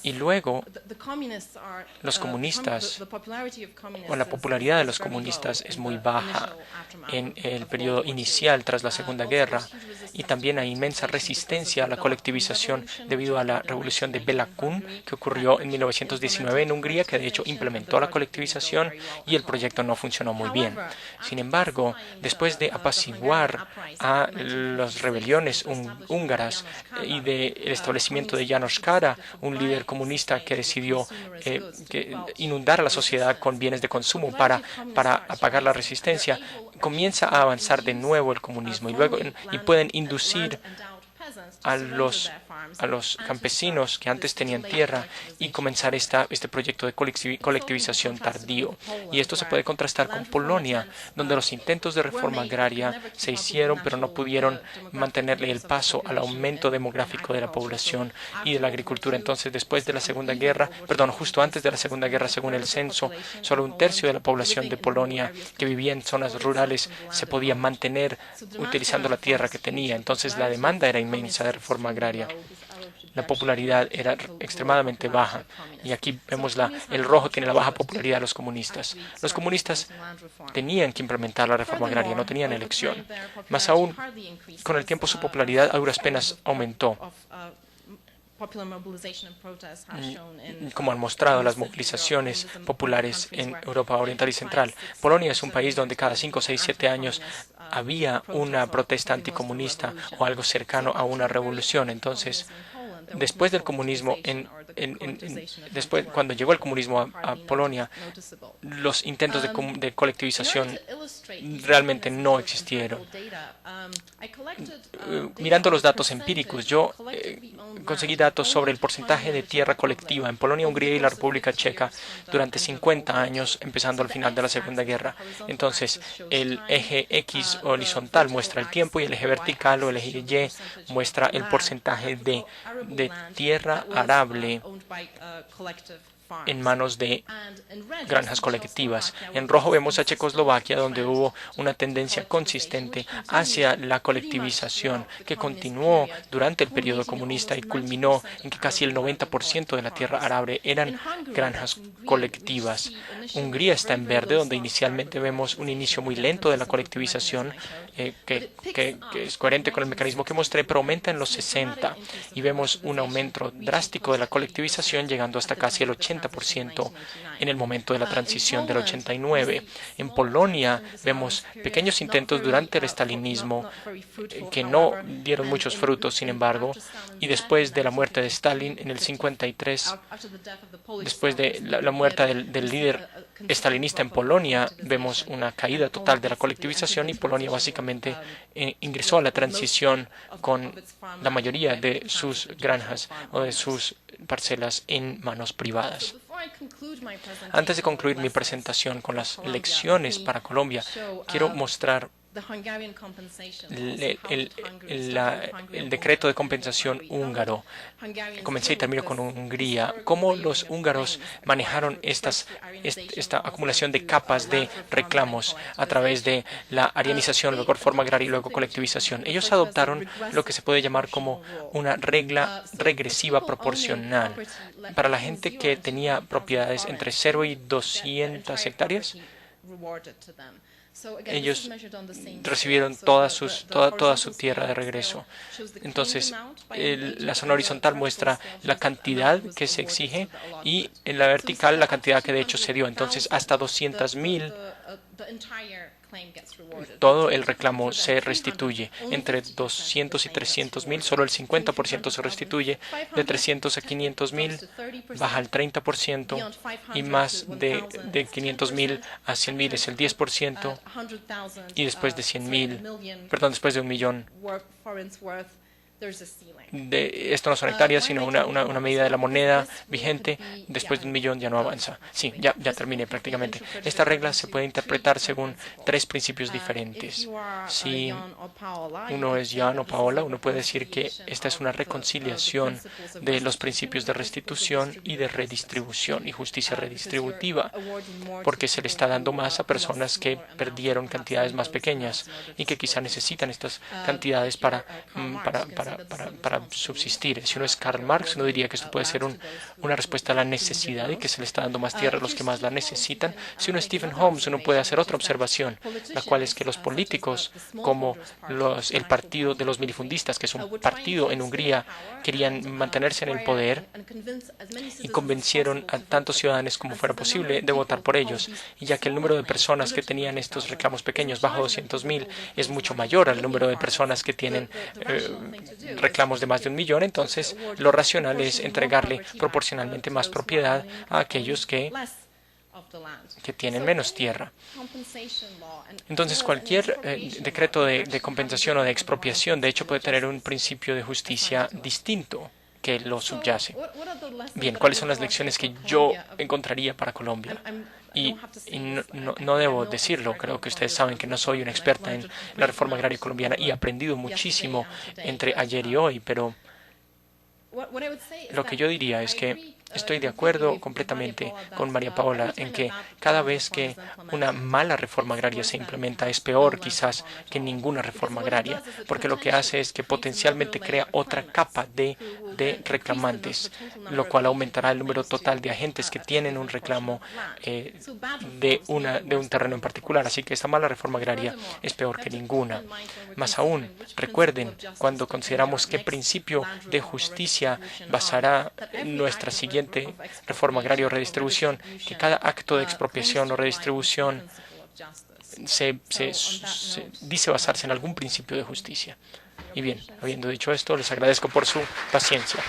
Y luego, los comunistas, o la popularidad de los comunistas es muy baja en el periodo inicial tras la Segunda Guerra, y también hay inmensa resistencia a la colectivización debido a la revolución de Bela Kun, que ocurrió en 1919 en Hungría, que de hecho implementó la colectivización y el proyecto no funcionó muy bien. Sin embargo, después de apaciguar a las rebeliones húngaras y del establecimiento de János Kara, un líder comunista que decidió inundar a la sociedad con bienes de consumo para apagar la resistencia, comienza a avanzar de nuevo el comunismo y pueden inducir a los campesinos que antes tenían tierra y comenzar este proyecto de colectivización tardío. Y esto se puede contrastar con Polonia, donde los intentos de reforma agraria se hicieron, pero no pudieron mantenerle el paso al aumento demográfico de la población y de la agricultura. Entonces, después de la Segunda Guerra, justo antes de la Segunda Guerra, según el censo, solo un tercio de la población de Polonia que vivía en zonas rurales se podía mantener utilizando la tierra que tenía. Entonces, la demanda era inmensa de reforma agraria. La popularidad era extremadamente baja. Y aquí vemos el rojo tiene la baja popularidad de los comunistas. Los comunistas tenían que implementar la reforma agraria, no tenían elección. Más aún, con el tiempo su popularidad a duras penas aumentó, como han mostrado las movilizaciones populares en Europa Oriental y Central. Polonia es un país donde cada 5, 6, 7 años había una protesta anticomunista o algo cercano a una revolución. Entonces, después del comunismo, después, cuando llegó el comunismo a Polonia, los intentos de colectivización realmente no existieron. Mirando los datos empíricos, yo conseguí datos sobre el porcentaje de tierra colectiva en Polonia, Hungría y la República Checa durante 50 años, empezando al final de la Segunda Guerra. Entonces, el eje X horizontal muestra el tiempo y el eje vertical o el eje Y muestra el porcentaje de tierra arable en manos de granjas colectivas. En rojo vemos a Checoslovaquia, donde hubo una tendencia consistente hacia la colectivización que continuó durante el periodo comunista y culminó en que casi el 90% de la tierra arable eran granjas colectivas. Hungría está en verde, donde inicialmente vemos un inicio muy lento de la colectivización, que es coherente con el mecanismo que mostré, pero aumenta en los 60 y vemos un aumento drástico de la colectivización llegando hasta casi el 80% en el momento de la transición del 89. En Polonia vemos pequeños intentos durante el estalinismo que no dieron muchos frutos, sin embargo, y después de la muerte de Stalin en el 53, después de la muerte del líder estalinista en Polonia, vemos una caída total de la colectivización y Polonia básicamente ingresó a la transición con la mayoría de sus granjas o de sus parcelas en manos privadas. Antes de concluir mi presentación con las lecciones para Colombia, quiero mostrar el decreto de compensación húngaro. Comencé y termino con Hungría. Cómo los húngaros manejaron esta acumulación de capas de reclamos a través de la arianización, luego reforma agraria y luego colectivización. Ellos adoptaron lo que se puede llamar como una regla regresiva proporcional para la gente que tenía propiedades entre 0 y 200 hectáreas. Ellos recibieron toda su tierra de regreso. Entonces, la zona horizontal muestra la cantidad que se exige y en la vertical la cantidad que de hecho se dio. Entonces, hasta 200,000, todo el reclamo se restituye. Entre 200 y 300,000, solo el 50% se restituye. De 300 a 500,000, baja el 30%. Y más de 500,000 a 100,000 es el 10%. Y después de 100,000, después de 1,000,000, esto no son hectáreas, sino una medida de la moneda vigente. Después de 1,000,000 ya no avanza. Sí, ya terminé prácticamente. Esta regla se puede interpretar según 3 principios diferentes. Si uno es Jan o Paola, uno puede decir que esta es una reconciliación de los principios de restitución y de redistribución y justicia redistributiva, porque se le está dando más a personas que perdieron cantidades más pequeñas y que quizá necesitan estas cantidades para para subsistir. Si uno es Karl Marx, uno diría que esto puede ser una respuesta a la necesidad y que se le está dando más tierra a los que más la necesitan. Si uno es Stephen Holmes, uno puede hacer otra observación, la cual es que los políticos, como el partido de los minifundistas, que es un partido en Hungría, querían mantenerse en el poder y convencieron a tantos ciudadanos como fuera posible de votar por ellos. Y ya que el número de personas que tenían estos reclamos pequeños, bajo 200.000, es mucho mayor al número de personas que tienen reclamos de más de 1 millón, entonces lo racional es entregarle proporcionalmente más propiedad a aquellos que tienen menos tierra. Entonces, cualquier decreto de compensación o de expropiación, de hecho, puede tener un principio de justicia distinto que lo subyace. Bien, ¿cuáles son las lecciones que yo encontraría para Colombia? Y no debo decirlo, creo que ustedes saben que no soy una experta en la reforma agraria colombiana y he aprendido muchísimo entre ayer y hoy, pero lo que yo diría es que estoy de acuerdo completamente con María Paola en que cada vez que una mala reforma agraria se implementa es peor quizás que ninguna reforma agraria, porque lo que hace es que potencialmente crea otra capa de reclamantes, lo cual aumentará el número total de agentes que tienen un reclamo de un terreno en particular. Así que esta mala reforma agraria es peor que ninguna. Más aún, recuerden, cuando consideramos qué principio de justicia basará nuestra siguiente reforma agraria o redistribución, que cada acto de expropiación o redistribución se dice basarse en algún principio de justicia. Y bien, habiendo dicho esto, les agradezco por su paciencia.